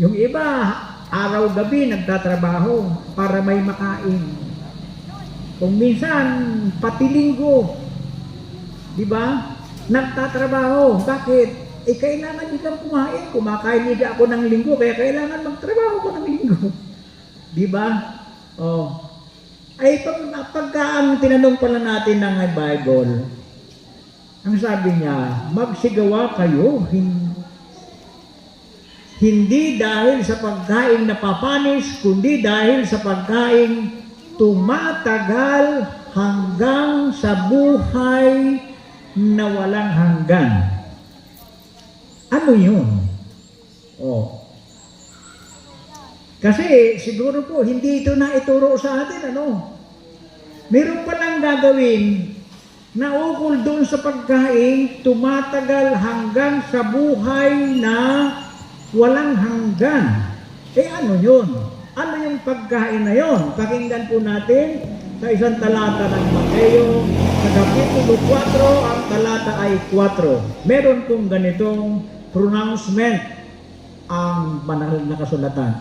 Yung iba, araw-gabi nagtatrabaho para may makain. Kung minsan, pati linggo, di ba? Nagtatrabaho. Bakit? Kailangan nilang kumain. Kumakain nila ako ng linggo, kaya kailangan magtrabaho ko ng linggo. Di ba? Oh. Ay, pagka ang tinanong pala natin ng Bible, ang sabi niya, magsigawa kayo, hindi dahil sa pagkain na papanis, kundi dahil sa pagkain tumatagal hanggang sa buhay na walang hanggan. Ano yun? Oh. Kasi siguro po, hindi ito na ituro sa atin, ano? Meron palang gagawin na ukol doon sa pagkain, tumatagal hanggang sa buhay na walang hanggan. Ano yun? Ano yung pagkain na yun? Pakinggan po natin sa isang talata ng Mateo, sa Kapitulo 4, ang talata ay 4. Meron pong ganitong pronouncement ang banal na kasulatan.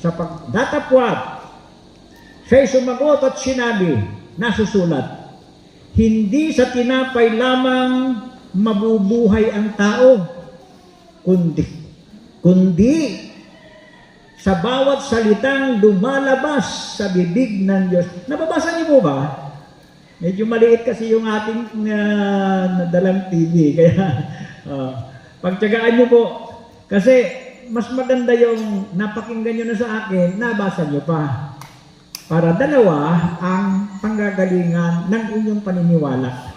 Sa pagdatapwat, siya'y sumagot at sinabi, nasusulat, hindi sa tinapay lamang mabubuhay ang tao, kundi sa bawat salitang lumalabas sa bibig ng Diyos. Nababasa niyo po ba? Medyo maliit kasi yung ating nadalang TV. Kaya pagtyagaan niyo po. Kasi mas maganda yung napakinggan niyo na sa akin, nabasa niyo pa. Para dalawa ang panggagalingan ng inyong paniniwala.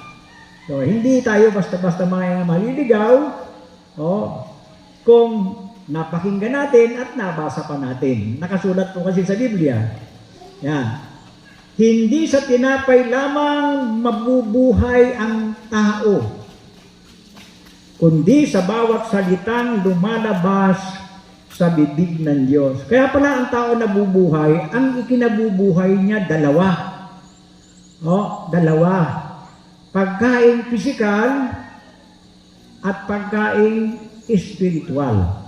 So, hindi tayo basta-basta mga maliligaw. Kung napakinggan natin at nabasa pa natin. Nakasulat po kasi sa Biblia. Yan. Hindi sa tinapay lamang mabubuhay ang tao, kundi sa bawat salitang lumalabas sa bibig ng Diyos. Kaya pala ang tao nabubuhay, ang ikinabubuhay niya dalawa. Dalawa. Pagkain pisikal at pagkain espiritual.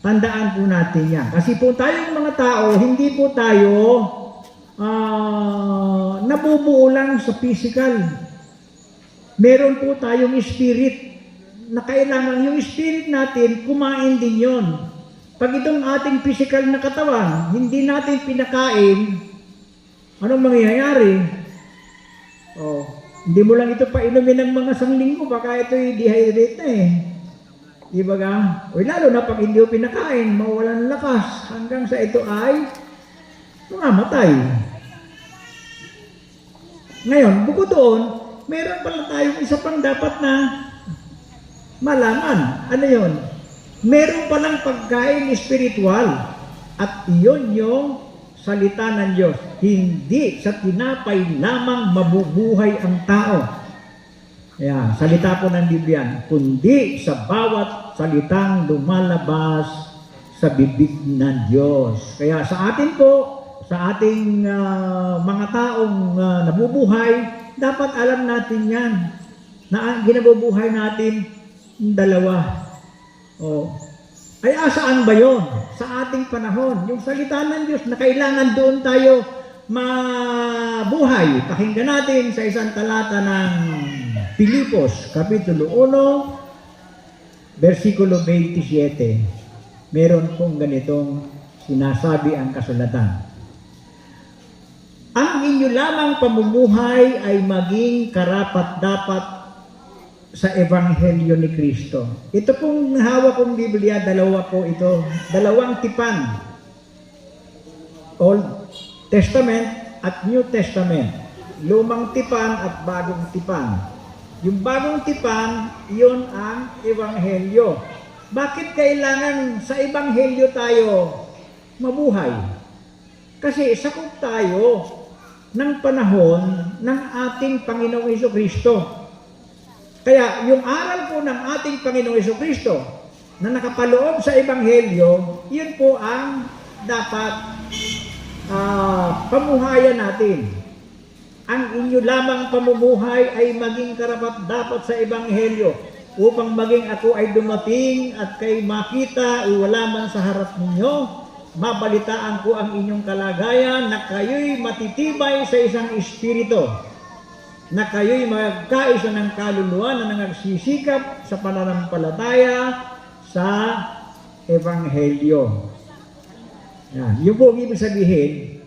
Tandaan po natin yan. Kasi po tayong mga tao, hindi po tayo nabubuo lang sa physical. Meron po tayong spirit na kailangan yung spirit natin, kumain din yon. Pag itong ating physical na katawan, hindi natin pinakain, anong mangyayari? Hindi mo lang ito painumin ng mga sanglinggo, baka ito'y dehydrate na eh. Diba ka? Lalo na pag hindi mo pinakain, mawalan lakas hanggang sa ito ay mamamatay. Ngayon, bukod doon, meron pala tayong isa pang dapat na malaman. Ano yun? Meron palang pagkain espiritual at iyon yung salita ng Diyos. Hindi sa tinapay lamang mabubuhay ang tao. Ayan, salita po ng Biblia, kundi sa bawat salitang lumalabas sa bibig ng Diyos. Kaya sa atin po, sa ating mga taong nabubuhay, dapat alam natin yan, na ginabubuhay natin dalawa. Ay asaan ba yon? Sa ating panahon, yung salita ng Diyos na kailangan doon tayo mabuhay. Pakinggan natin sa isang talata ng Pilipos, Kapitulo 1, versikulo 27. Meron pong ganitong sinasabi ang kasulatan. Ang inyo lamang pamumuhay ay maging karapat-dapat sa Ebanghelyo ni Kristo. Ito pong hawak kong Biblia, dalawa po ito. Dalawang tipan. Old Testament at New Testament. Lumang tipan at bagong tipan. Yung bagong tipan, iyon ang Ebanghelyo. Bakit kailangan sa Ebanghelyo tayo mabuhay? Kasi sakop tayo ng panahon ng ating Panginoong Jesucristo. Kaya yung aral po ng ating Panginoong Jesucristo na nakapaloob sa Ebanghelyo, yun po ang dapat pamuhayan natin. Ang inyo lamang pamumuhay ay maging karapat-dapat sa Ebanghelyo. upang maging ako ay dumating at kay makita wala man sa harap ninyo, mabalitaan ko ang inyong kalagayan na kayo'y matitibay sa isang espiritu, na kayo'y magkaisa ng kaluluwa na nagsisikap sa pananampalataya sa Ebanghelyo. Yan. Yung po ibig sabihin,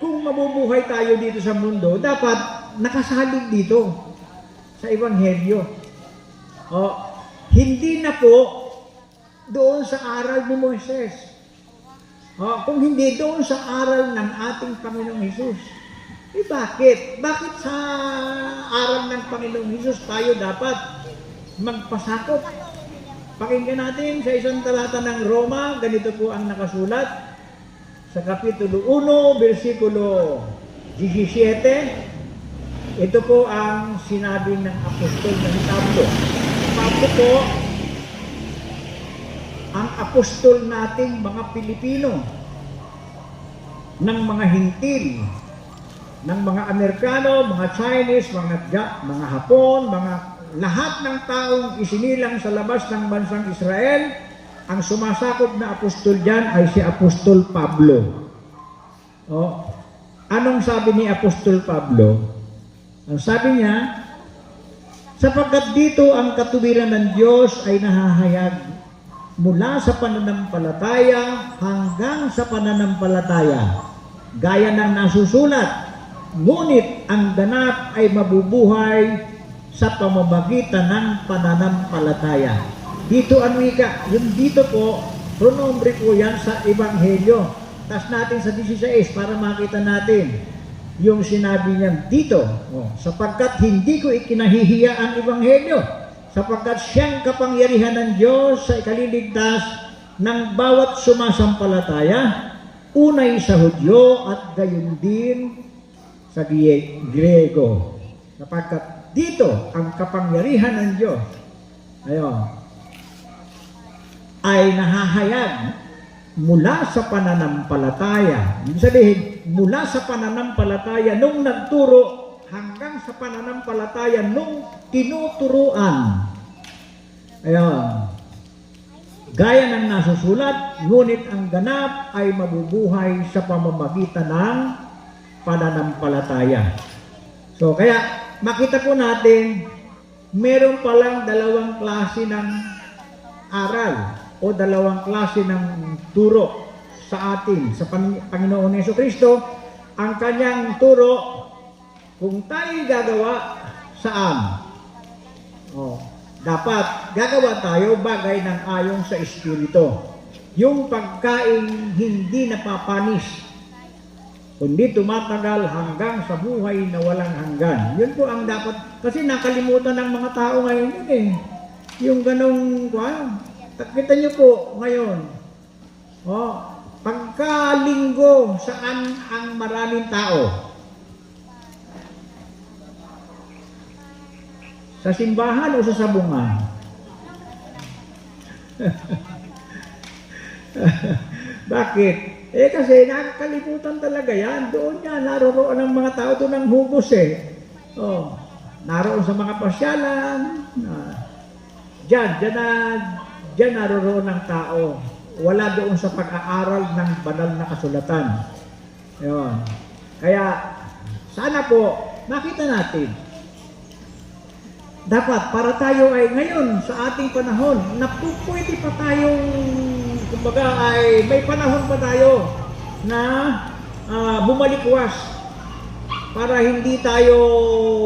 kung mabubuhay tayo dito sa mundo, dapat nakasalig dito sa Ebanghelyo. Hindi na po doon sa aral ni Moises. Kung hindi doon sa aral ng ating Panginoong Hesus. Bakit? Bakit sa aral ng Panginoong Hesus tayo dapat magpasakop? Pakinggan natin sa isang talata ng Roma, ganito po ang nakasulat sa Kapitulo 1, versikulo 17. Ito po ang sinabi ng apostol ng Pablo. Pablo po, ang apostol nating mga Pilipino, ng mga Hintil, ng mga Amerikano, mga Chinese, mga Hapon, lahat ng taong isinilang sa labas ng bansang Israel, ang sumasakop na apostol dyan ay si Apostol Pablo. Anong sabi ni Apostol Pablo? Ang sabi niya, sapagkat dito ang katuwiran ng Diyos ay nahahayag mula sa pananampalataya hanggang sa pananampalataya, gaya ng nasusulat, ngunit ang ganap ay mabubuhay sa pamamagitan ng pananampalataya. Dito ang wika, yung dito po, pronombre po yan sa Ebanghelyo. Tas natin sa 16 para makita natin yung sinabi niya dito. Sapagkat hindi ko ikinahihiya ang Ebanghelyo, sapagkat siyang kapangyarihan ng Diyos sa ikaliligtas ng bawat sumasampalataya, unay sa Hudyo at gayon din sa Griego. Sapagkat dito ang kapangyarihan ng Diyos ay nahahayag mula sa pananampalataya. Ibig sabihin, mula sa pananampalataya nung nagturo hanggang sa pananampalataya nung tinuturuan. Gaya ng nasusulat, ngunit ang ganap ay mabubuhay sa pamamagitan ng pananampalataya. So, kaya makita po natin, meron palang dalawang klase ng aral o dalawang klase ng turo sa atin, sa Panginoon Jesucristo. Ang kanyang turo, kung tayo gagawa saan? Dapat gagawa tayo bagay ng ayon sa Espiritu. Yung pagkain hindi napapanis, kundi tumatagal hanggang sa buhay na walang hanggan. Yun po ang dapat, kasi nakalimutan ng mga tao ngayon yun eh. Yung ganong, kita nyo po ngayon, pagkalinggo, saan ang maraming tao? Sa simbahan o sa sabungan? Bakit? Kasi nakakalimutan talaga yan. Doon yan, naroon ng mga tao doon ng hugos eh. Naroon sa mga pasyalan. Diyan naroon ng tao. Wala doon sa pag-aaral ng banal na kasulatan. Kaya, sana po, makita natin. Dapat, para tayo ay ngayon, sa ating panahon, na pwede pa tayong, kumbaga ay may panahon pa tayo na bumalikwas para hindi tayo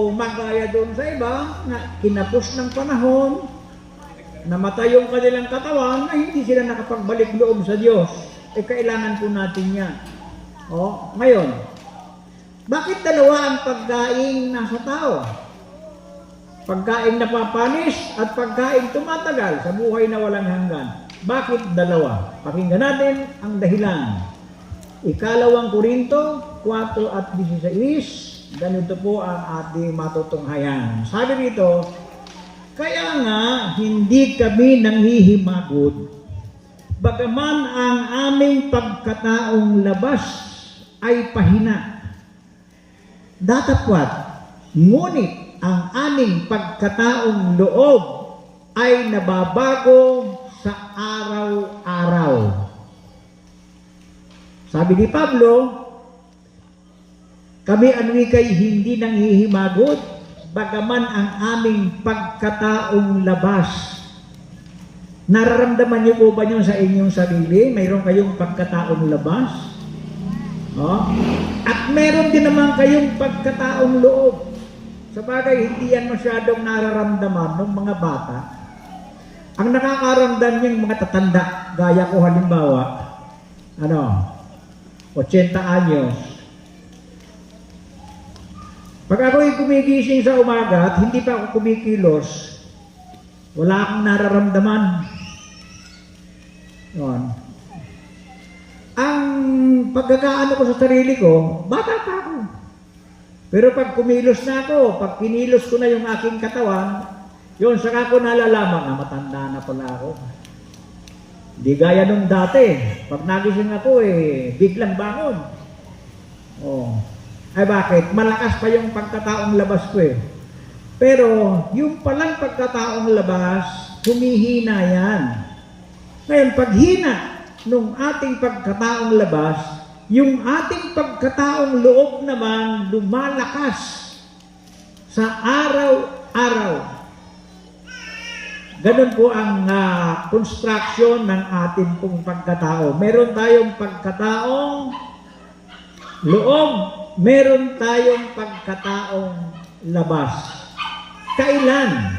magaya doon sa iba na kinapos ng panahon, namatay yung kanilang katawan na hindi sila nakapagbalik loob sa Diyos. Kailangan po natin yan. Ngayon, bakit dalawa ang pagkain nasa tao? Pagkain na papanis at pagkain tumatagal sa buhay na walang hanggan. Bakit dalawa? Pakinggan natin ang dahilan. 2 Korinto 4 at 16, ganito po ang ating matutunghayan. Sabi rito, kaya nga hindi kami nanghihimagot, bagaman ang aming pagkataong labas ay pahina. Datapwat, ngunit ang aming pagkataong loob ay nababago sa araw-araw. Sabi ni Pablo, kami anwikay hindi nanghihimagot, bagaman ang aming pagkataong labas. Nararamdaman niyo po ba niyo sa inyong sarili? Mayroon kayong pagkataong labas? Oh? At meron din naman kayong pagkataong loob. Sabagay, hindi yan masyadong nararamdaman ng mga bata. Ang nakakaramdam yung mga tatanda, gaya ko halimbawa, 80 anyos. Pag ako'y gumigising sa umaga at hindi pa ako kumikilos, wala akong nararamdaman. Yun. Ang pagkakaano ko sa sarili ko, bata pa ako. Pero pag kumilos na ako, pag kinilos ko na yung aking katawan, yun, saka ko nalalaman na matanda na pala ako. Di gaya nung dati. Pag nagising ako, biglang bangon. Oh. Ay bakit? Malakas pa yung pagkataong labas ko eh. Pero yung palang pagkataong labas, humihina yan. Ngayon, paghina nung ating pagkataong labas, yung ating pagkataong loob naman lumalakas sa araw-araw. Ganun po ang construction ng ating pong pagkatao. Meron tayong pagkataong loob, meron tayong pagkataong labas. Kailan?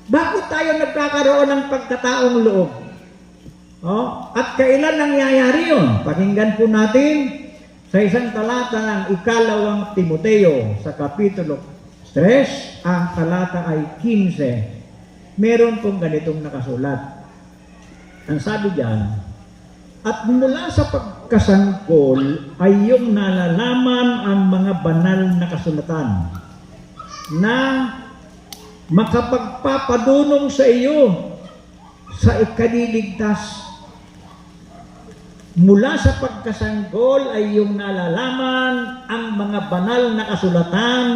Bakit tayo nagkakaroon ng pagkataong loob? Oh, at kailan nangyayari yun? Pakinggan po natin sa isang talata ng ikalawang Timoteo sa kapitulo 3, ang talata ay 15. Meron pong ganitong nakasulat. Ang sabi diyan, at mula sa pagkasangkol ay iyong nalalaman ang mga banal na kasulatan na makapagpapadunong sa iyo sa ikaliligtas. Mula sa pagkasanggol ay iyong nalalaman ang mga banal na kasulatan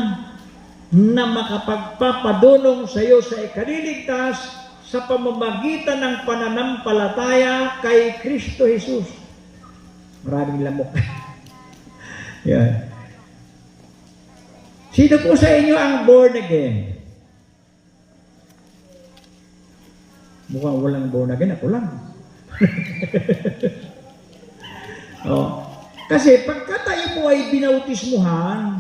na makapagpapadunong sa iyo sa ikaliligtas sa pamamagitan ng pananampalataya kay Kristo Jesus. Maraming lamok. Yan. Sino po sa inyo ang born again? Mukhang walang born again, ako lang. Oh. Kasi pagka tayo po ay binautismuhan,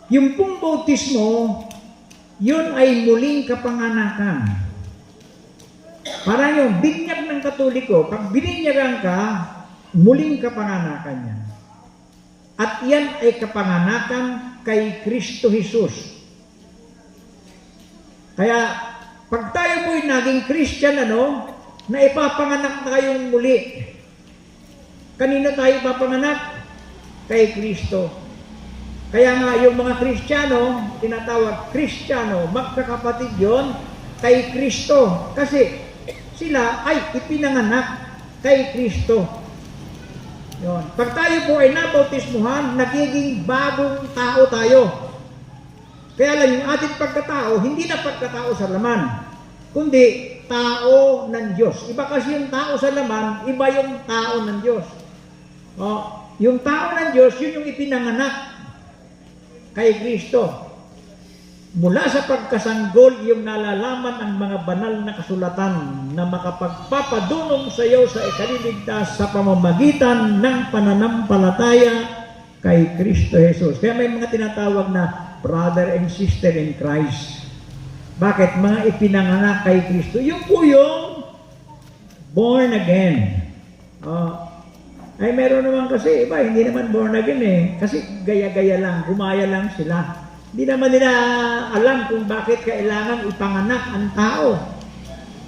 yung pong bautismo, yun ay muling kapanganakan. Para yung binyag ng Katoliko, pag bininyagan ka, muling kapanganakan yan. At yan ay kapanganakan kay Kristo Jesus. Kaya, pag tayo po'y naging Christian, na ipapanganak tayong muli. Kanino tayo ipapanganak? Kay Kristo. Kaya nga yung mga Kristiyano, tinatawag Kristiyano, magkakapatid yon kay Kristo. Kasi sila ay ipinanganak kay Kristo. Yon. Pag tayo po ay nabautismuhan, nagiging bagong tao tayo. Kaya lang yung ating pagkatao, hindi na pagkatao sa laman, kundi tao ng Diyos. Iba kasi yung tao sa laman, iba yung tao ng Diyos. Yung tao ng Diyos, yun yung ipinanganak kay Kristo. Mula sa pagkasanggol, yung nalalaman ang mga banal na kasulatan na makapagpapadunong sa iyo sa ikaliligtas sa pamamagitan ng pananampalataya kay Kristo Jesus. Kaya may mga tinatawag na brother and sister in Christ. Bakit? Mga ipinanganak kay Kristo. Yung po yung born again. Ay meron naman kasi iba, hindi naman born again eh. Kasi gaya-gaya lang, gumaya lang sila. Hindi naman nila alam kung bakit kailangan ipanganak ang tao.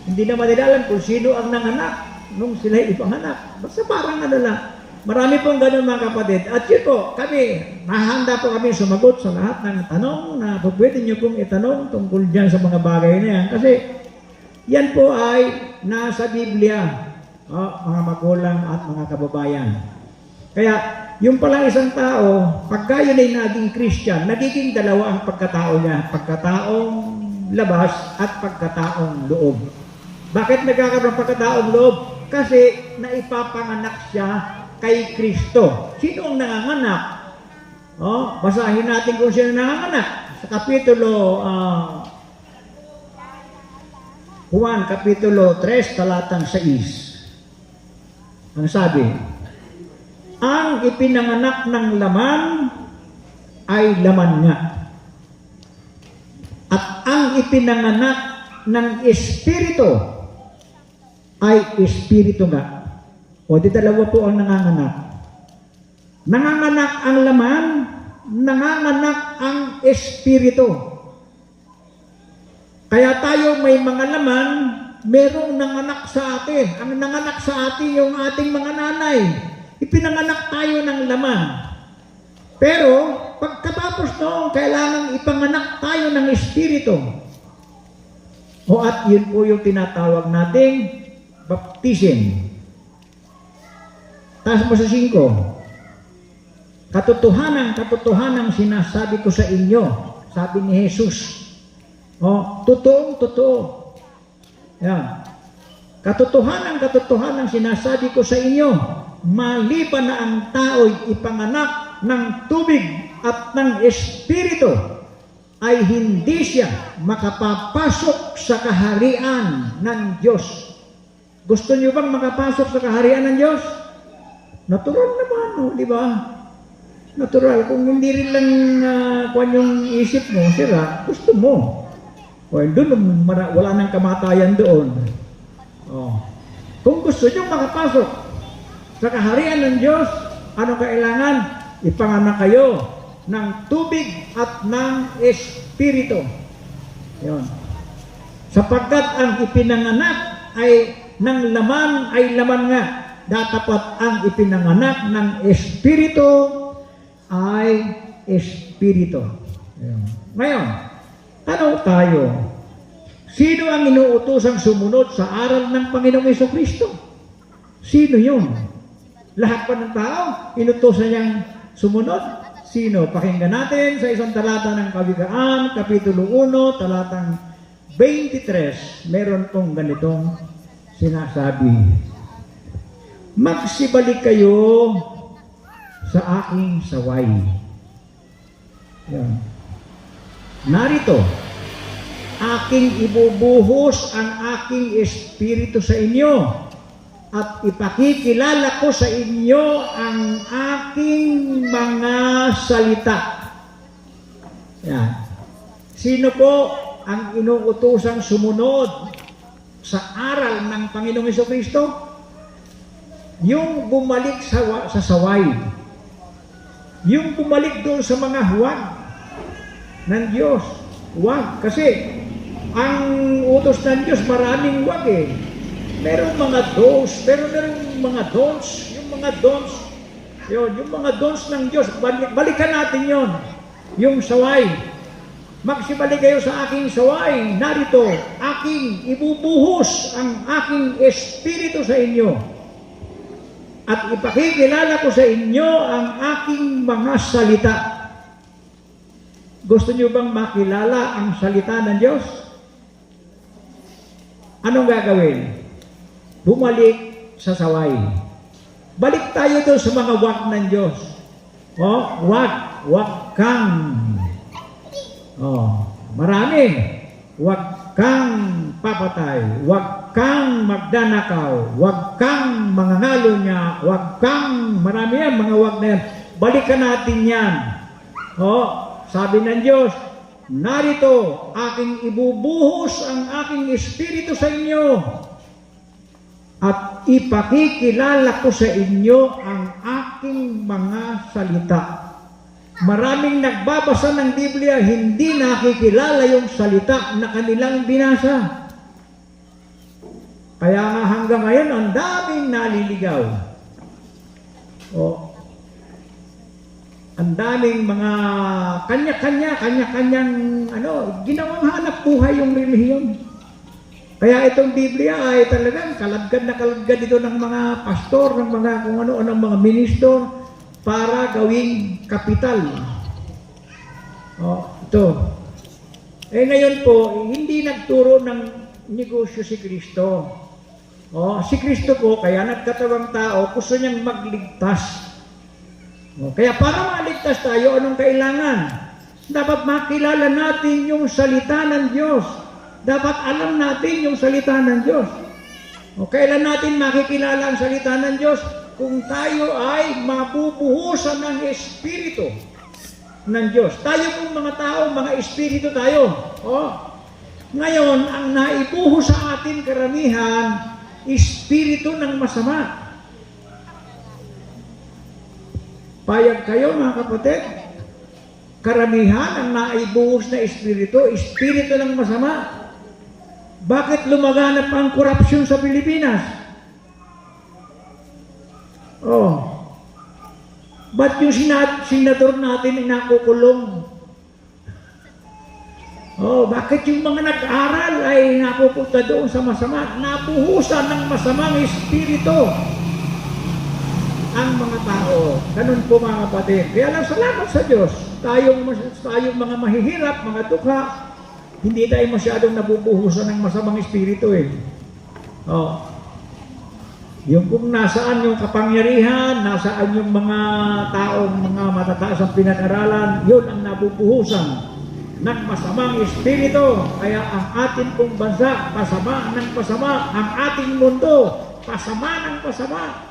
Hindi naman nila alam kung sino ang nanganak nung sila ipanganak. Basta parang lang. Marami pong ganun mga kapatid. At yun po, kami, mahanda po kami sumagot sa lahat ng tanong na pwede nyo pong itanong tungkol dyan sa mga bagay na yan. Kasi yan po ay nasa Biblia. Mga magulang at mga kababayan. Kaya, yung palang isang tao, pagka yun ay naging Christian, nagiging dalawa ang pagkatao niya. Pagkataong labas at pagkataong loob. Bakit nagkakaroon ng pagkataong loob? Kasi naipapanganak siya kay Kristo. Sino ang nanganganak? Basahin natin kung sino nanganganak. Sa Kapitulo Juan, Kapitulo 3, talatang 6. Ang sabi, ang ipinanganak ng laman ay laman nga. At ang ipinanganak ng Espiritu ay Espiritu nga. O di dalawa po ang nanganganak. Nanganganak ang laman, nanganganak ang Espiritu. Kaya tayo may mga laman, merong nanganak sa atin. Ang nanganak sa atin yung ating mga nanay. Ipinanganak tayo ng laman. Pero, pagkatapos noon, kailangan ipanganak tayo ng Espiritu. At yun po yung tinatawag nating baptism. Taas mo sa 5. Katotohanan sinasabi ko sa inyo, sabi ni Jesus. Totoo. Yan. Katotohanan sinasabi ko sa inyo, maliban na ang tao'y ipanganak ng tubig at ng Espiritu, ay hindi siya makapapasok sa kaharian ng Diyos. Gusto niyo bang makapasok sa kaharian ng Diyos? Natural naman, di ba? Natural. Kung hindi rin lang kung yung isip mo, sira, gusto mo. Doon, wala nang kamatayan doon. Kung gusto nyo makapasok sa kaharian ng Diyos, ano kailangan? Ipanganak kayo ng tubig at ng Espiritu. Yun. Sapagkat ang ipinanganak ay ng laman ay laman nga. Dapat ang ipinanganak ng Espiritu ay Espiritu. Yun. Ngayon, tanong tayo, sino ang inuutosang sumunod sa aral ng Panginoong Jesucristo? Sino yun? Lahat pa ng tao, inutosan niyang sumunod? Sino? Pakinggan natin sa isang talata ng Kawikaan, Kapitulo 1, talatang 23. Meron pong ganitong sinasabi. Magsibalik kayo sa aking saway. Yan. Narito, aking ibubuhos ang aking Espiritu sa inyo at ipakikilala ko sa inyo ang aking mga salita. Yan. Sino po ang inuutosang sumunod sa aral ng Panginoong Jesucristo? Yung bumalik sa saway. Yung bumalik doon sa mga huwag ng Diyos. Huwag. Kasi ang utos ng Diyos maraming huwag eh. Merong mga don'ts, pero merong mga don'ts. Yung mga don'ts, yung mga don'ts ng Diyos, balikan natin yon. Yung saway. Magsibalik kayo sa aking saway. Narito, aking ibubuhos ang aking Espiritu sa inyo. At ipakikilala ko sa inyo ang aking mga salita. Gusto niyo bang makilala ang salita ng Diyos? Anong gagawin? Bumalik sa saway. Balik tayo doon sa mga wag ng Diyos. Wag kang marami. Wag kang papatay. Wag kang magdanakaw. Wag kang mangangalo niya. Wag kang marami yan, mga wag na yan. Balikan natin yan. Sabi ng Diyos, narito, aking ibubuhos ang aking Espiritu sa inyo at ipakikilala ko sa inyo ang aking mga salita. Maraming nagbabasa ng Biblia, hindi nakikilala yung salita na kanilang binasa. Kaya nga hanggang ngayon, ang daming naliligaw. Ang daming mga kanya-kanyang ginawang hanap buhay yung relihiyon. Kaya itong Biblia ay talagang kalagad na kalagad dito ng mga pastor, ng mga kung ano-anong mga minister para gawing kapital. Ito. Ngayon po, hindi nagturo ng negosyo si Kristo. Si Kristo po, kaya nagkatawang tao, gusto niyang magligtas. Kaya para maligtas tayo, anong kailangan? Dapat makilala natin yung salita ng Diyos. Dapat alam natin yung salita ng Diyos. Kailan natin makikilala ang salita ng Diyos? Kung tayo ay mabubuhusan ng Espiritu ng Diyos. Tayo pong mga tao, mga Espiritu tayo. Ngayon, ang naibuhos sa atin karamihan, Espiritu ng masama. Payag kayo mga kapatid? Karamihan ang naibuhos na Espiritu, Espiritu ng masama. Bakit lumaganap ang korupsyon sa Pilipinas? Ba't yung senador natin ay nakukulong? Bakit yung mga nag-aral ay napupunta doon sa masama? Nabuhusan ng masamang espiritu ang mga tao. Ganun po mga kapatid. Kaya lang salamat sa Diyos. Tayong mga mahihirap, mga dukha, hindi tayo masyadong nabubuhusan ng masamang espiritu Yung kung nasaan yung kapangyarihan, nasaan yung mga taong mga matataas ang pinag-aralan, yun ang nabubuhusan ng masamang espiritu. Kaya ang ating pong bansa, pasama ng pasama. Ang ating mundo, pasama ng pasama.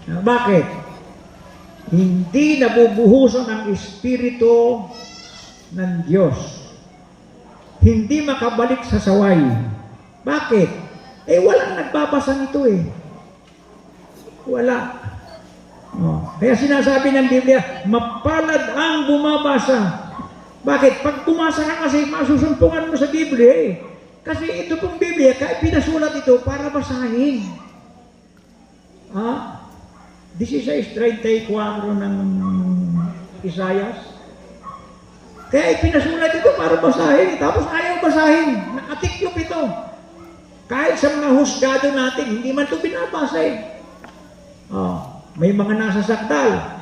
Bakit? Hindi nabubuhusan ang espiritu ng Diyos. Hindi makabalik sa saway. Bakit? Walang nagbabasa nito Wala. Kaya sinasabi ng Biblia, mapalad ang bumabasa. Bakit? Pag bumasa ka kasi, masusumpungan mo sa Biblia Kasi ito pong Biblia, pinasulat ito para basahin. 16:34 ng Isaias. Kaya ipinasulat ito para basahin. Tapos ayaw basahin. Nakatikyop ito. Kahit sa mga husgado natin, hindi man ito binabasa May mga nasa sakdal.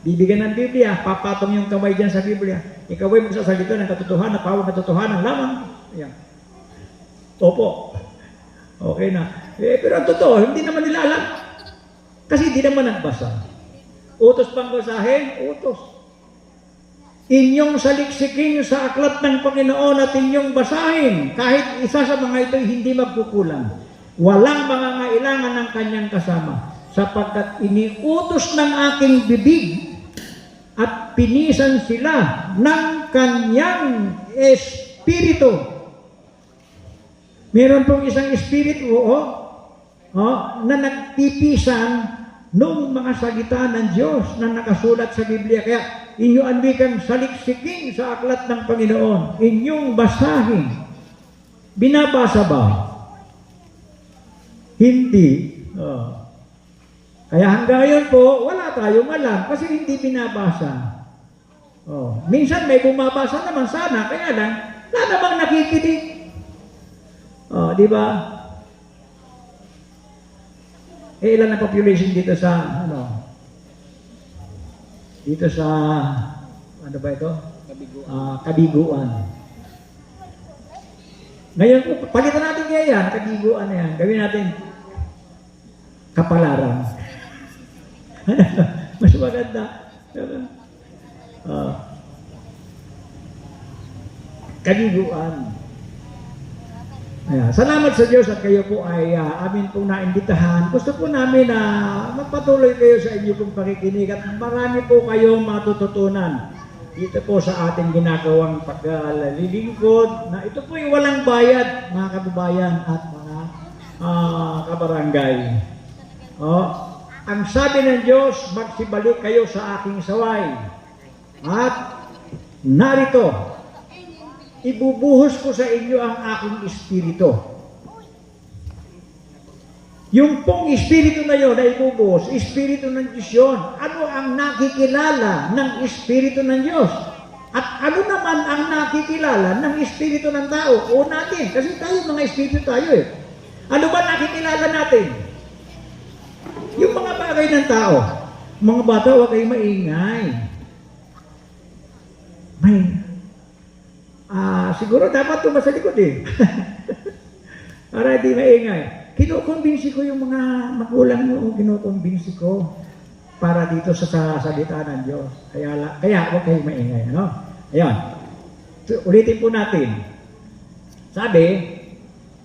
Bibigyan ng Biblia, papatong yung kamay dyan sa Biblia. Ikaw ay magsasalita ng katotohanan, pawang katotohanan lamang. Ayan. Opo. Okay na. Pero ang totoo, hindi naman nila alam. Kasi hindi naman nagbasa. Utos pang basahin, utos. Inyong saliksikin sa aklat ng Panginoon at inyong basahin. Kahit isa sa mga ito hindi magkukulang. Walang mangangailangan ng kanyang kasama. Sapagkat iniutos ng aking bibig at pinisan sila ng kanyang espiritu. Meron pong isang espiritu na nagpipisan noong mga salita ng Diyos na nakasulat sa Biblia. Kaya inyo anwikang saliksikin sa aklat ng Panginoon. Inyong basahin. Binabasa ba? Hindi. Kaya hanggang ngayon po, wala tayong alam kasi hindi binabasa. Minsan may bumabasa naman sana, kaya lang, wala namang nakikinig. Di ba? Ilan ang population dito sa, dito sa, ano ba ito? Kabiguan. Ngayon, palitan natin kaya yan, kabiguan na yan. Gawin natin kapalaran. Mas maganda. Kabiguan. Salamat sa Diyos at kayo po ay amin pong naimbitahan. Gusto po namin na magpatuloy kayo sa inyo pong pakikinig at marami po kayong matututunan dito po sa ating ginagawang paglilingkod na ito po yung walang bayad, mga kababayan at mga kabarangay. Ang sabi ng Diyos, magsibalik kayo sa aking saway. At narito, ibubuhos ko sa inyo ang aking espiritu. Yung pong espiritu na yun na ibubuhos, espiritu ng Diyos yun. Ano ang nakikilala ng espiritu ng Diyos? At ano naman ang nakikilala ng espiritu ng tao? O natin, kasi tayo mga espiritu tayo Ano ba nakikilala natin? Yung mga bagay ng tao. Mga bata, huwag kayong maingay. Siguro dapat tumasa likod eh. Para di maingay. Kinukumbinsi ko yung mga magulang mo, kinukumbinsi ko para dito sa salita ng Diyos. Kaya huwag kayong maingay. Ano? Ayan. Ulitin po natin. Sabi,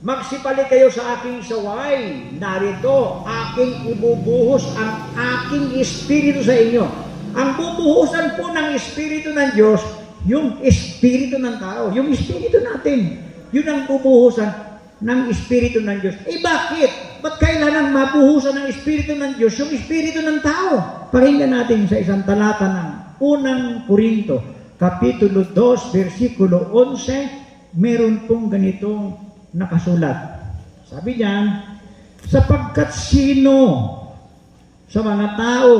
magsipali kayo sa aking saway. Narito, aking ibubuhos ang aking espiritu sa inyo. Ang bubuhusan po ng espiritu ng Diyos, yung espiritu ng tao, yung espiritu natin. Yun ang bubuhusan ng espiritu ng Diyos. Bakit? Ba't kailangan mabuhusan ng espiritu ng Diyos yung espiritu ng tao? Pakinggan natin sa isang talata ng unang Korinto, Kapitulo 2, versikulo 11, meron pong ganitong nakasulat. Sabi niyan, sapagkat sino sa mga tao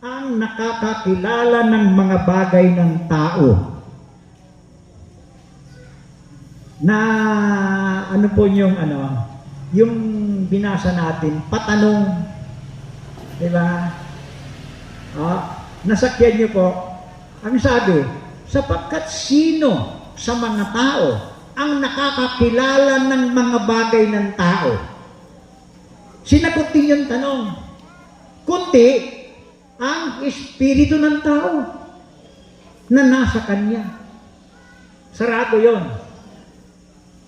ang nakakakilala ng mga bagay ng tao na ano po yung binasa natin, patanong, di ba? Nasakyan niyo po, ang sabi, sapagkat sino sa mga tao ang nakakakilala ng mga bagay ng tao? Sinagot din yung tanong. Kundi, ang espiritu ng tao na nasa kanya. Sarado yon.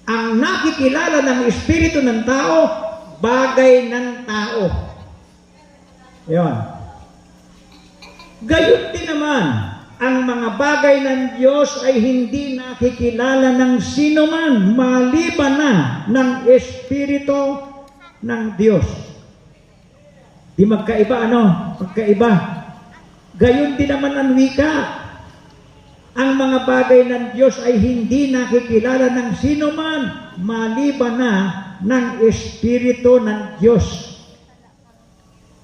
Ang nakikilala ng espiritu ng tao, bagay ng tao. Yon. Gayon din naman, ang mga bagay ng Diyos ay hindi nakikilala ng sino man maliban na ng espiritu ng Diyos. Di magkaiba Magkaiba. Gayon din naman ang wika. Ang mga bagay ng Diyos ay hindi nakikilala ng sino man maliban na ng espiritu ng Diyos.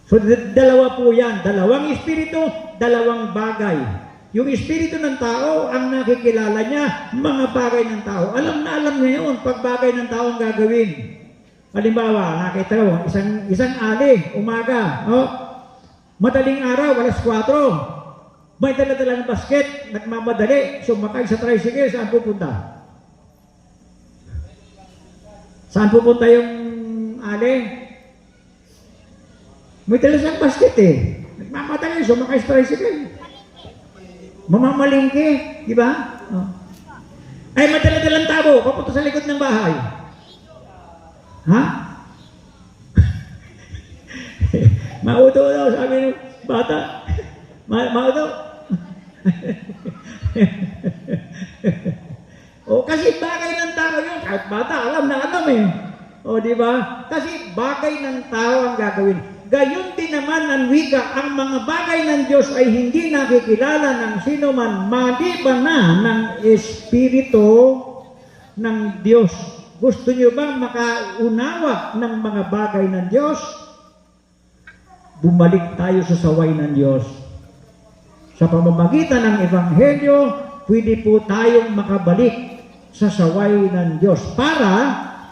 So, dalawa po yan. Dalawang espiritu, dalawang bagay. Yung espiritu ng tao, ang nakikilala niya, mga bagay ng tao. Alam na alam niya yun, pag bagay ng tao ang gagawin. Halimbawa, nakita ko, isang ali, umaga, madaling araw, alas 4, may dala-dalang basket, nagmamadali, sumakay sa tricycle, saan pupunta? Saan pupunta yung ali? May dala-dalang basket eh. Nagmamadali, sumakay sa tricycle. Mamamalingki, di ba? Ay, may dala-dalang tabo, papunta sa likod ng bahay. Ha? Mauto daw, sabi ng bata. Mauto. Kasi bagay ng tao yun. Kahit bata, alam eh. Di ba? Kasi bagay ng tao ang gagawin. Gayon din naman ang wika, ang mga bagay ng Diyos ay hindi nakikilala ng sino man maliban na ng espiritu ng Diyos. Gusto niyo bang makaunawa ng mga bagay ng Diyos? Bumalik tayo sa saway ng Diyos. Sa pamamagitan ng Ebanghelyo, pwede po tayong makabalik sa saway ng Diyos para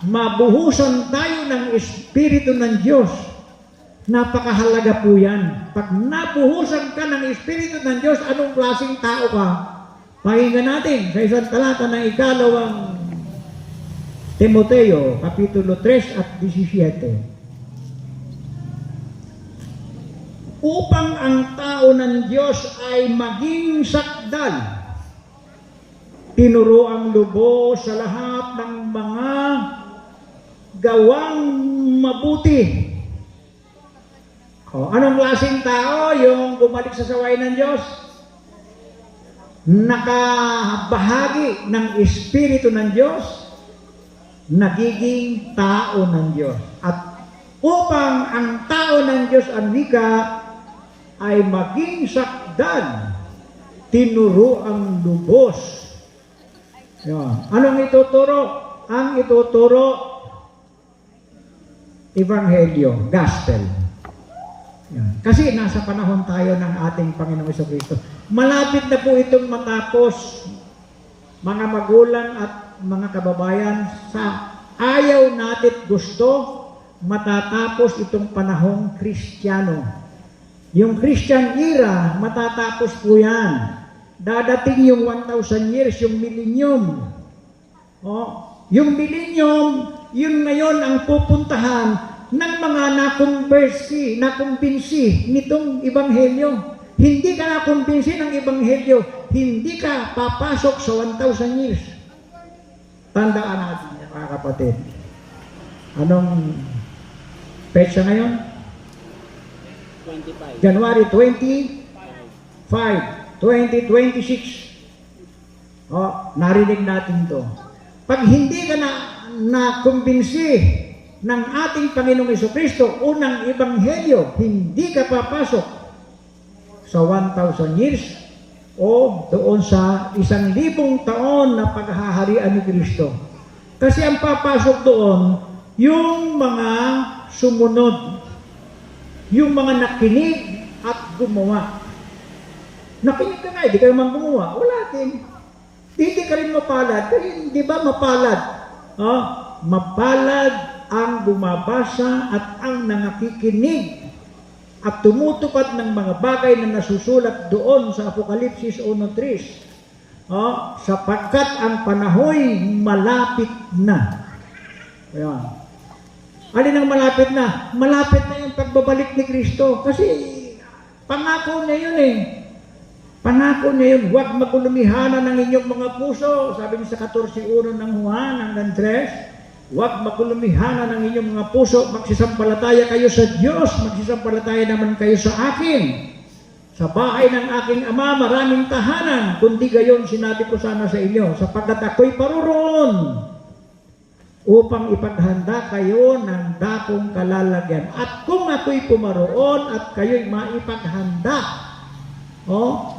mabuhusan tayo ng Espiritu ng Diyos. Napakahalaga po yan. Pag nabuhusan ka ng Espiritu ng Diyos, anong klaseng tao ka? Pakinggan natin sa isang talata ng ikalawang Timoteo, Kapitulo 3 at 17. Upang ang tao ng Diyos ay maging sakdal, tinuro ang lubos sa lahat ng mga gawang mabuti. Anong klaseng tao yung bumalik sa saway ng Diyos? Nakabahagi ng Espiritu ng Diyos, nagiging tao ng Diyos. At upang ang tao ng Diyos ang wika ay maging sakdal, tinuro ang lubos. Yan. Anong ituturo? Ang ituturo, Ebanghelyo, Gospel. Yan. Kasi nasa panahon tayo ng ating Panginoong Jesucristo. Malapit na po itong matapos, mga magulang at mga kababayan, sa ayaw natin gusto matatapos itong panahong Kristiyano. Yung Christian era, matatapos po yan. dadating yung 1,000 years, yung millennium. Yung millennium, yun ngayon ang pupuntahan ng mga nakumbinsi nitong ebanghelyo. Hindi ka nakumbinsi ng ebanghelyo, hindi ka papasok sa 1,000 years. Tandaan natin, mga kapatid. Anong petsa ngayon? 25. January 25, 2026. Narinig natin to. Pag hindi ka na kumbinsi ng ating Panginoong Jesucristo, unang ebanghelyo, hindi ka papasok sa 1,000 years o doon sa 1,000 taon na paghaharian ni Kristo. Kasi ang papasok doon, yung mga sumunod, yung mga nakinig at gumawa. Nakinig ka nga, hindi ka naman gumawa. Wala din. Hindi ka rin mapalad. Kasi di ba mapalad? Mapalad ang bumabasa at ang nangakikinig at tumutupad ng mga bagay na nasusulat doon sa Apokalipsis 1:3. Sapagkat ang panahoy malapit na. Ayan. Alin ang malapit na? Malapit na yung pagbabalik ni Kristo. Kasi pangako niya yun eh. Pangako niya yun. Huwag magulumihanan ng inyong mga puso. Sabi niya sa 14:1 ng Juan hanggang 3. Huwag magulumihanan ng inyong mga puso. Magsisampalataya kayo sa Diyos. Magsisampalataya naman kayo sa akin. Sa bahay ng aking Ama, maraming tahanan. Kundi gayon, sinabi ko sana sa inyo, sapagkat ako'y paroroon upang ipaghanda kayo ng dakong kalalagyan. At kung ako'y pumaroon at kayo'y maipaghanda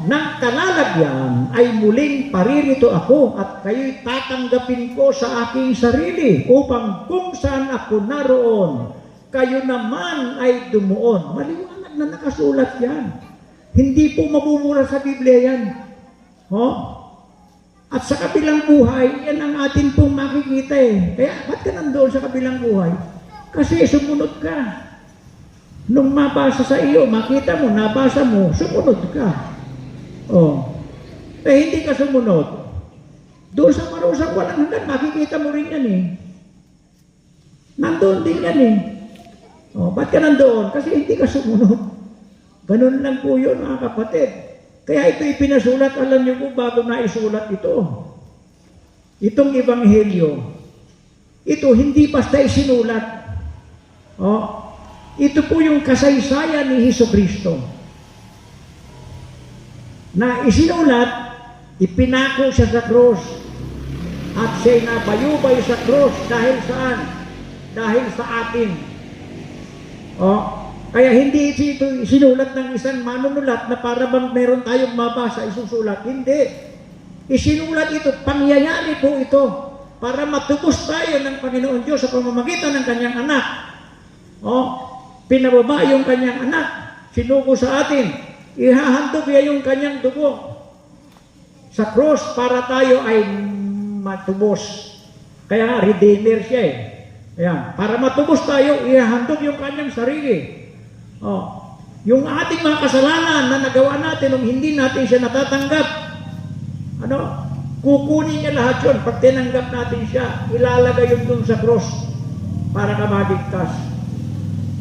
ng kalalagyan, ay muling paririto ako at kayo'y tatanggapin ko sa aking sarili upang kung saan ako naroon, kayo naman ay dumuon. Maliwanag na nakasulat yan. Hindi po mabumura sa Biblia yan. At sa kabilang buhay, yan ang atin pong makikita eh. Kaya, ba't ka nandoon sa kabilang buhay? Kasi sumunod ka. Nung mabasa sa iyo, makita mo, nabasa mo, sumunod ka. Hindi ka sumunod. Doon sa marusang walang hanggan, makikita mo rin yan eh. Nandoon din yan eh. Ba't ka nandoon? Kasi hindi ka sumunod. Ganun lang po yun, mga kapatid. Kaya ito ipinasulat, alam niyo po, bago na isulat ito. Itong ebanghelyo, ito hindi basta isinulat. Ito po yung kasaysayan ni Jesucristo. Na isinulat, ipinako siya sa krus. At siya'y nabayubay sa krus dahil saan? Dahil sa atin. Kaya hindi ito sinulat ng isang manunulat na para bang meron tayong mabasa, isusulat. Hindi. Isinulat ito, pangyayari po ito para matubos tayo ng Panginoon Diyos sa pamamagitan ng kanyang anak. Pinababa yung kanyang anak, sinugo sa atin, ihahandog niya yung kanyang dugo sa cross para tayo ay matubos. Kaya nga, redeemer siya eh. Ayan. Para matubos tayo, ihahandog yung kanyang sarili. Yung ating mga kasalanan na nagawa natin nung hindi natin siya natatanggap, kukunin niya lahat yun. Pag tinanggap natin siya, ilalagay yun dun sa cross para ka maligtas.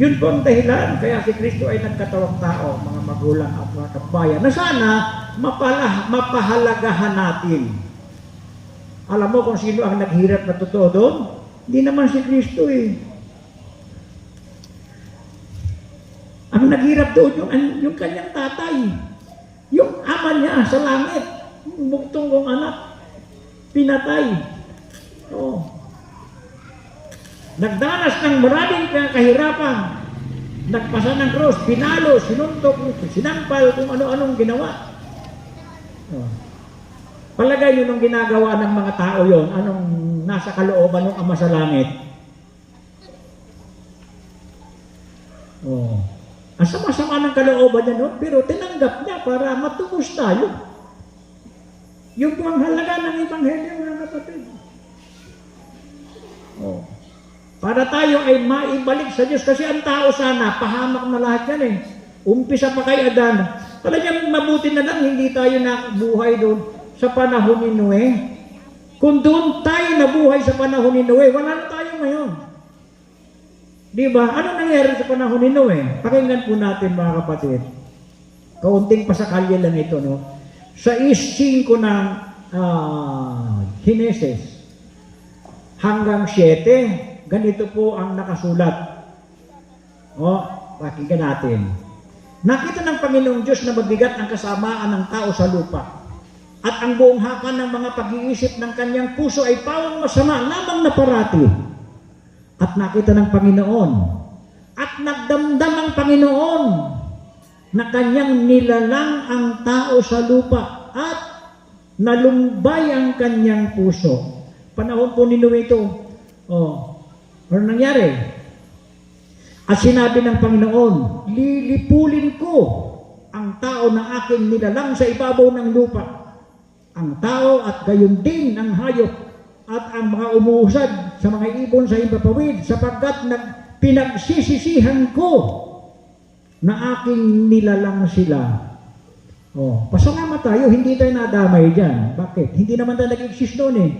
Yun po ang dahilan. Kaya si Kristo ay nagkatawang tao, mga magulang at mga kabayan, na sana mapahalagahan natin. Alam mo kung sino ang naghirap na totoo doon? Hindi naman si Kristo eh. Ang naghirap doon yung kanyang tatay. Yung ama niya sa langit. Yung buktong kong anak. Pinatay. Nagdanas ng maraming kahirapan. Nagpasa ng cross. Pinalo, sinuntok, sinampal, kung ano-anong ginawa. Palagay nyo nung ginagawa ng mga tao yon, anong nasa kalooban ng ama sa langit? Ang sama-sama ng kalooban niya noon, pero tinanggap niya para matubos tayo. Yung po ang halaga ng ebanghelyo, mga kapatid. Para tayo ay maibalik sa Diyos. Kasi ang tao sana, pahamak na lahat yan eh. Umpisa pa kay Adan, Talagang mabuti na lang hindi tayo nabuhay doon sa panahon ni Noe. Kung doon tayo nabuhay sa panahon ni Noe, wala na tayo ngayon. Di ba? Ano nangyari sa panahon ni Noe? Pakinggan po natin mga kapatid. Kaunting pasakalya lang ito, no? Sa 5 ng Genesis hanggang 7, ganito po ang nakasulat. Pakinggan natin. Nakita ng Panginoong Diyos na mabigat ang kasamaan ng tao sa lupa. At ang buong haka ng mga pag-iisip ng kanyang puso ay pawang masama lamang na parati. At nakita ng Panginoon. At nagdamdam ang Panginoon na kanyang nilalang ang tao sa lupa. At nalumbay ang kanyang puso. Panahon po ni Noe ito. Ano nangyari? At sinabi ng Panginoon, lilipulin ko ang tao na aking nilalang sa ibabaw ng lupa. Ang tao at gayon din ang hayop at ang mga umuusad sa mga ibon sa himpapawid sapagkat pinagsisisihan ko na aking nilalang sila. Pasalamat tayo, hindi tayo nadamay dyan. Bakit? Hindi naman tayo nag-exist noon eh.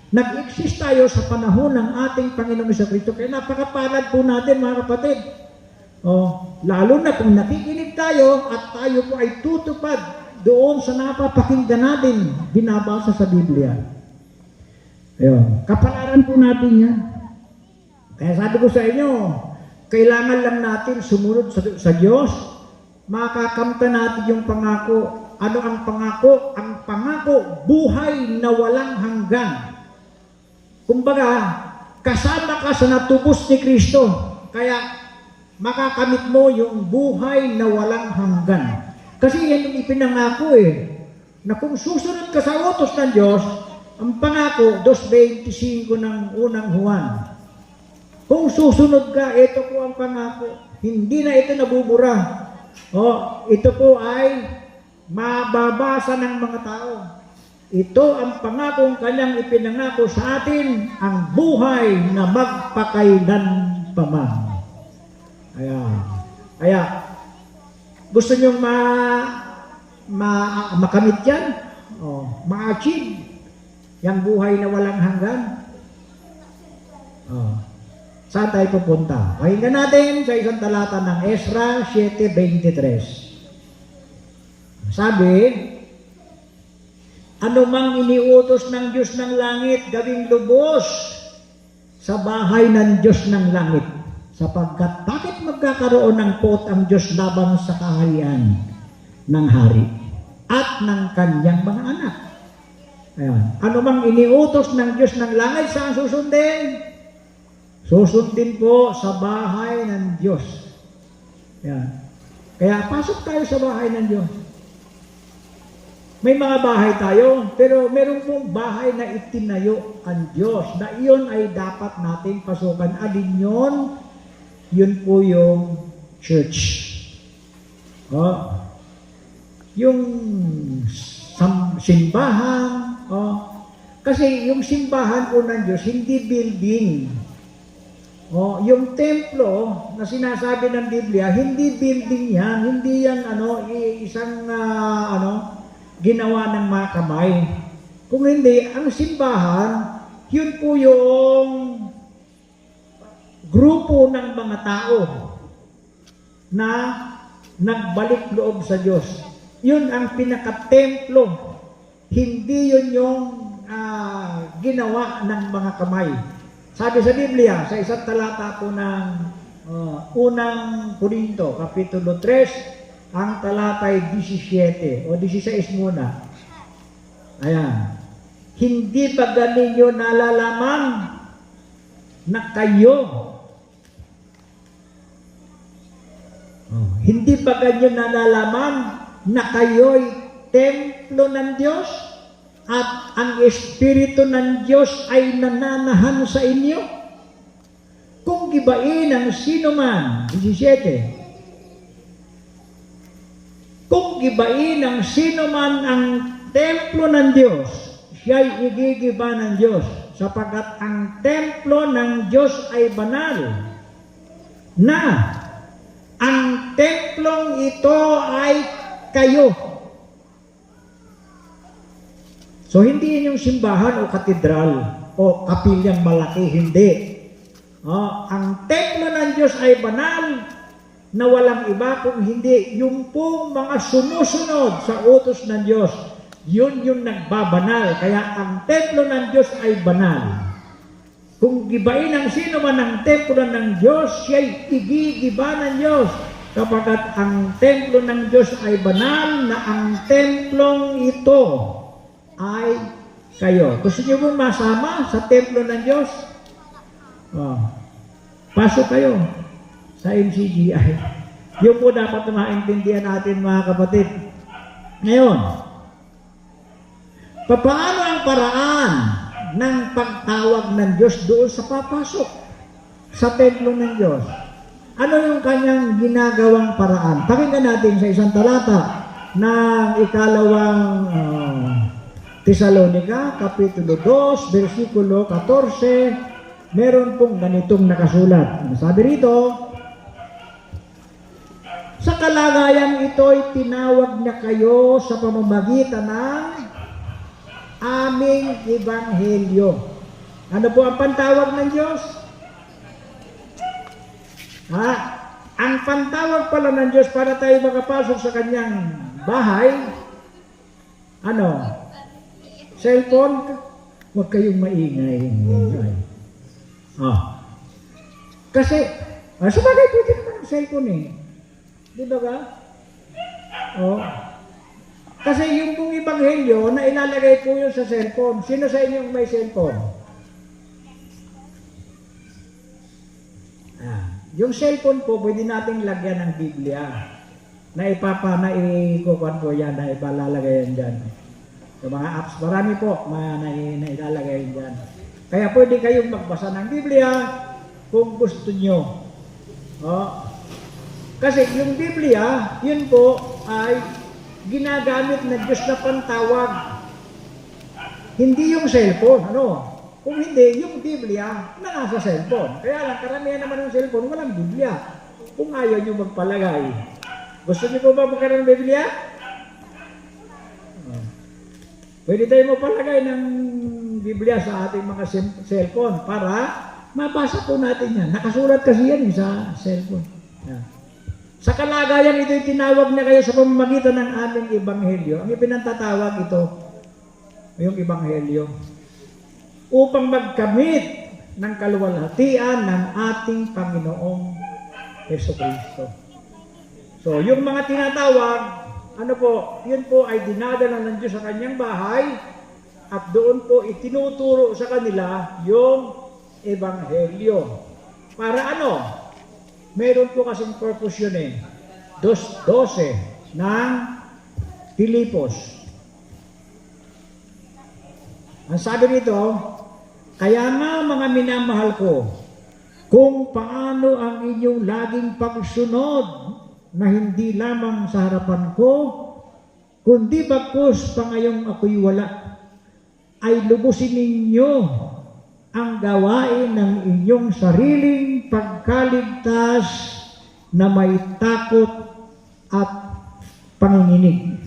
Nag-exist tayo sa panahon ng ating Panginoong Kristo. Kaya napakapalad po natin mga kapatid. Lalo na kung nakikinig tayo at tayo po ay tutupad doon sa napapakinggan natin, binabasa sa Biblia. Ayun. Kapalaran po natin yan. Kaya sabi ko sa inyo, kailangan lang natin sumunod sa Diyos, makakamta natin yung pangako. Ano ang pangako? Ang pangako, buhay na walang hanggan. Kumbaga, kasama ka sa natubos ni Kristo. Kaya, makakamit mo yung buhay na walang hanggan. Kasi yan yung ipinangako na kung susunod ka sa utos ng Diyos, ang pangako, 2:25 ng unang Juan. Kung susunod ka, ito po ang pangako. Hindi na ito nabubura. Ito po ay mababasa ng mga tao. Ito ang pangakong kanyang ipinangako sa atin, ang buhay na magpakailanpaman. Kaya, gusto nyo makamit yan? Ma-achieve? Yang buhay na walang hanggan? Saan tayo pupunta? Pakinggan natin sa isang talata ng Ezra 7:23. Sabi, anumang iniutos ng Diyos ng langit, gawing lubos sa bahay ng Diyos ng langit. Sapagkat bakit magkakaroon ng pot ang Diyos laban sa kaharian ng hari at ng kanyang mga anak? Ayan. Anumang iniutos ng Diyos ng langit, saan susundin? Susundin po sa bahay ng Diyos. Ayan. Kaya pasok tayo sa bahay ng Diyos. May mga bahay tayo, pero meron pong bahay na itinayo ang Diyos, na iyon ay dapat nating pasukan. Alin yun? Yun po yung church. Yung simbahan. Kasi yung simbahan po ng Diyos, hindi building. Yung templo na sinasabi ng Biblia, hindi building yan. Hindi yan isang ginawa ng mga kamay. Kung hindi, ang simbahan, yun po yung grupo ng mga tao na nagbalik loob sa Diyos. Yun ang pinaka-templo. Hindi yun yung ginawa ng mga kamay. Sabi sa Biblia, sa isang talata po ng unang Korinto, Kapitulo 3, ang talatay 17 o 16 muna. Ayan. Hindi ba ganinyo nalalaman na kayo? Hindi ba ganyo nalalaman na kayo'y templo ng Diyos at ang Espiritu ng Diyos ay nananahan sa inyo? Kung gibain ng sino man, 17, kung gibain ng sino man ang templo ng Diyos, siya'y igigiba ng Diyos, sapagkat ang templo ng Diyos ay banal, na ang templong ito ay kayo. So, hindi yun yung simbahan o katedral o kapilyang malaki, hindi. Ang templo ng Diyos ay banal na walang iba kung hindi yung pong mga sumusunod sa utos ng Diyos. Yun yung nagbabanal. Kaya ang templo ng Diyos ay banal. Kung gibain ang sino man ang templo ng Diyos, siya'y igigiba ng Diyos. Kapagkat ang templo ng Diyos ay banal na ang templong ito ay kayo. Gusto niyo bang masama sa templo ng Diyos? Pasok kayo sa MCGI. Yun po dapat maintindihan natin mga kapatid. Ngayon, paano ang paraan ng pagtawag ng Diyos doon sa papasok sa templo ng Diyos? Ano yung kanyang ginagawang paraan? Pakinggan natin sa isang talata ng ikalawang Tesalonica, Kapitulo 2, versikulo 14, meron pong ganitong nakasulat. Sabi rito, sa kalagayan ito'y tinawag niya kayo sa pamamagitan ng aming ebanghelyo. Ano po ang pantawag ng Diyos? Ang pantawag pala ng Diyos para tayo makapasok sa kanyang bahay, cellphone, huwag kayong maingay. Kasi, sabagay pwede naman ang cellphone eh. Di ba ka? Kasi yung pong ebanghelyo na ilalagay po yun sa cellphone. Sino sa inyong may cellphone? Yung cellphone po, pwede nating lagyan ng Biblia. Na ikukuhan po yan, na ipalalagay yan dyan. Yung mga apps, marami po na ilalagay yan dyan. Kaya pwede kayong magbasa ng Biblia kung gusto nyo. Kasi yung Biblia, yun po ay ginagamit na Diyos na pantawag. Hindi yung cellphone, Kung hindi, yung Biblia na nasa cellphone. Kaya lang, karamihan naman ng cellphone, walang Biblia. Kung ayaw nyo magpalagay. Gusto nyo po ba magkaroon ng Biblia? Pwede tayo magpalagay ng Biblia sa ating mga cellphone para mabasa po natin yan. Nakasulat kasi yan sa cellphone. Sa kalagayan ito'y tinawag na kayo sa pamamagitan ng aming ebanghelyo. Ang ipinantatawag ito, yung ebanghelyo, upang magkamit ng kaluwalhatian ng ating Panginoong Jesucristo. So, yung mga tinatawag, yun po ay dinadala ng Diyos sa kanyang bahay at doon po itinuturo sa kanila yung ebanghelyo. Para meron po kasing purpose yun 2:12 ng Pilipos. Ang sabi nito, kaya nga mga minamahal ko, kung paano ang inyong laging pagsunod na hindi lamang sa harapan ko, kundi bagkus pa ngayong ako'y wala, ay lubusin ninyo ang gawain ng inyong sariling pagkaligtas na may takot at panginginig.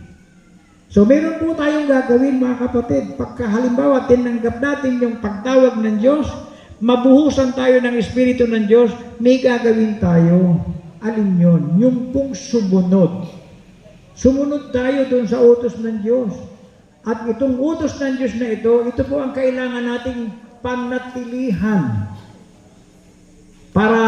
So meron po tayong gagawin mga kapatid. Pagka halimbawa tinanggap natin yung pagtawag ng Diyos, mabuhusan tayo ng Espiritu ng Diyos, may gagawin tayo. Alin yun? Yung pong sumunod. Sumunod tayo dun sa utos ng Diyos. At itong utos ng Diyos na ito po ang kailangan nating panatilihan para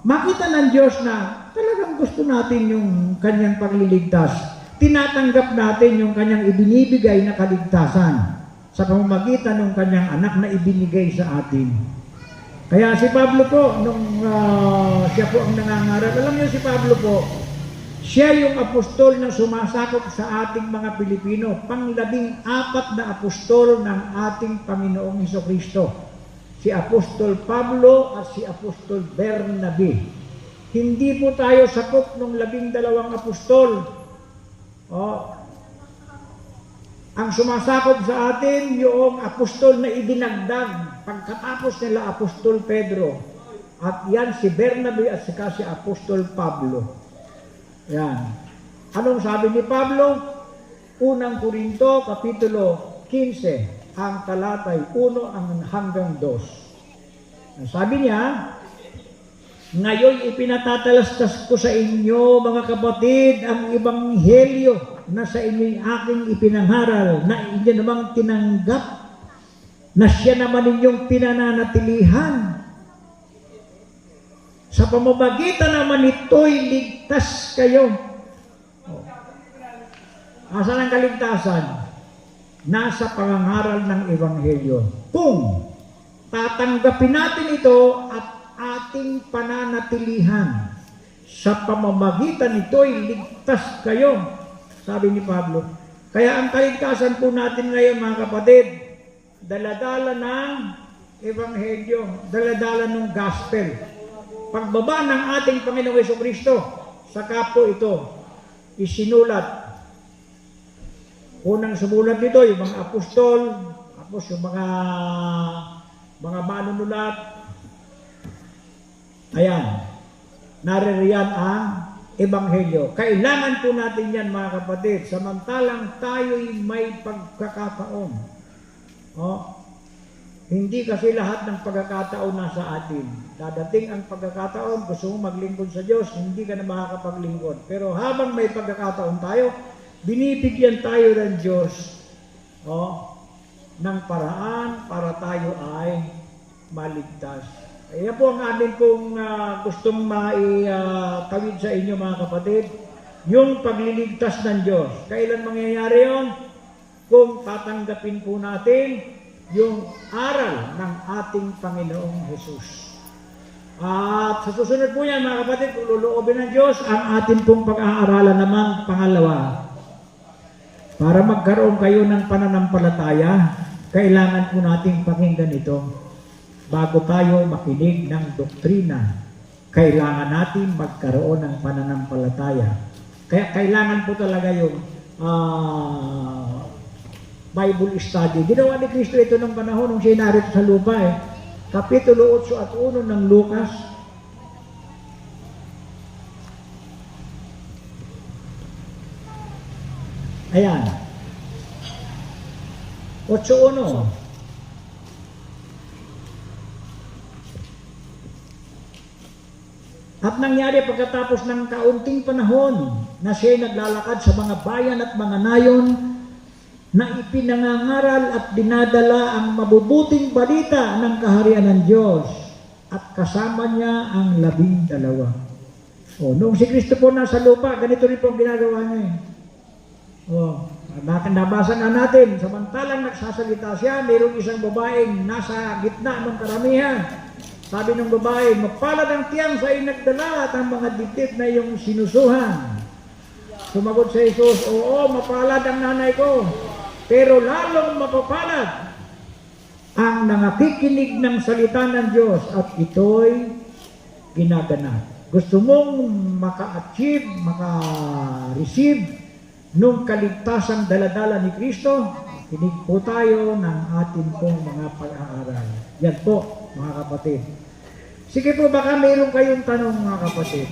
makita ng Diyos na talagang gusto natin yung kanyang pagliligtas. Tinatanggap natin yung kanyang ibinibigay na kaligtasan sa pamamagitan ng kanyang anak na ibinigay sa atin. Kaya si Pablo po, nung siya po ang nangangaral, alam niyo si Pablo po, siya yung apostol na sumasakop sa ating mga Pilipino, pang-14 na apostol ng ating Panginoong Jesucristo. Si Apostol Pablo at si Apostol Bernabe. Hindi po tayo sakop ng 12 apostol. Ang sumasakop sa atin yung apostol na idinagdag pagkatapos nila Apostol Pedro. At yan si Bernabe at si Apostol Pablo. Yan. Anong sabi ni Pablo? Unang Korinto, Kapitulo 15, ang talatay 1 hanggang 2. Ang sabi niya, ngayon ipinatatalastas ko sa inyo, mga kapatid, ang ebanghelyo na sa inyo'y aking ipinangaral, na inyo namang tinanggap, na siya naman inyong pinananatilihan. Sa pamamagitan naman ito'y ligtas kayo. Asan ang kaligtasan? Nasa pangangaral ng ebanghelyo. Kung tatanggapin natin ito at ating pananatilihan, sa pamamagitan nito'y ligtas kayo, sabi ni Pablo. Kaya ang kaligtasan po natin ngayon, mga kapatid, daladala ng ebanghelyo, daladala ng gospel. Pagbaba ng ating Panginoong Jesucristo, saka po ito isinulat. Unang sumulat nito, yung mga apostol, tapos yung mga manunulat. Ayan, naririyan ang ebanghelyo. Kailangan po natin yan, mga kapatid, samantalang tayo'y may pagkakataon. Hindi kasi lahat ng pagkakataon nasa atin. Dadating ang pagkakataon, gusto mo maglingkod sa Diyos, hindi ka na makakapaglingkod. Pero habang may pagkakataon tayo, binibigyan tayo ng Diyos ng paraan para tayo ay maligtas. Kaya po ang amin pong gustong maitawid sa inyo, mga kapatid, yung pagliligtas ng Diyos. Kailan mangyayari yon? Kung tatanggapin po natin yung aral ng ating Panginoong Jesus. At sa susunod po yan, mga kapatid, kung luluobin ng Diyos, ang ating pong pag-aaralan naman pangalawa. Para magkaroon kayo ng pananampalataya, kailangan po nating pakinggan ito. Bago tayo makinig ng doktrina, kailangan natin magkaroon ng pananampalataya. Kaya kailangan po talaga yung Bible study. Ginawa ni Kristo ito ng panahon nung siya narito sa lupa Kapitulo 8 at 1 ng Lucas. Ayan. 8:1. At nangyari pagkatapos ng kaunting panahon na siya'y naglalakad sa mga bayan at mga nayon, na ipinangangaral at dinadala ang mabubuting balita ng kaharian ng Diyos, at kasama niya ang 12. Noong si Kristo po nasa lupa, ganito rin po ang ginagawa niya. Nabasa na natin, samantalang nagsasalita siya, mayroong isang babaeng nasa gitna ng karamihan. Sabi ng babae, mapalad ang tiyang sa inagdala at ang mga dibdib na iyong sinusuhan. Sumagot sa Jesus, oo, mapalad ang nanay ko, pero lalong mapapalad ang nangakikinig ng salita ng Diyos at ito'y ginaganap. Gusto mong maka-achieve, maka-receive nung kaligtasang daladala ni Kristo? Kinig po tayo ng ating pong mga pag-aaral. Yan po, mga kapatid. Sige po, baka mayroon kayong tanong, mga kapatid.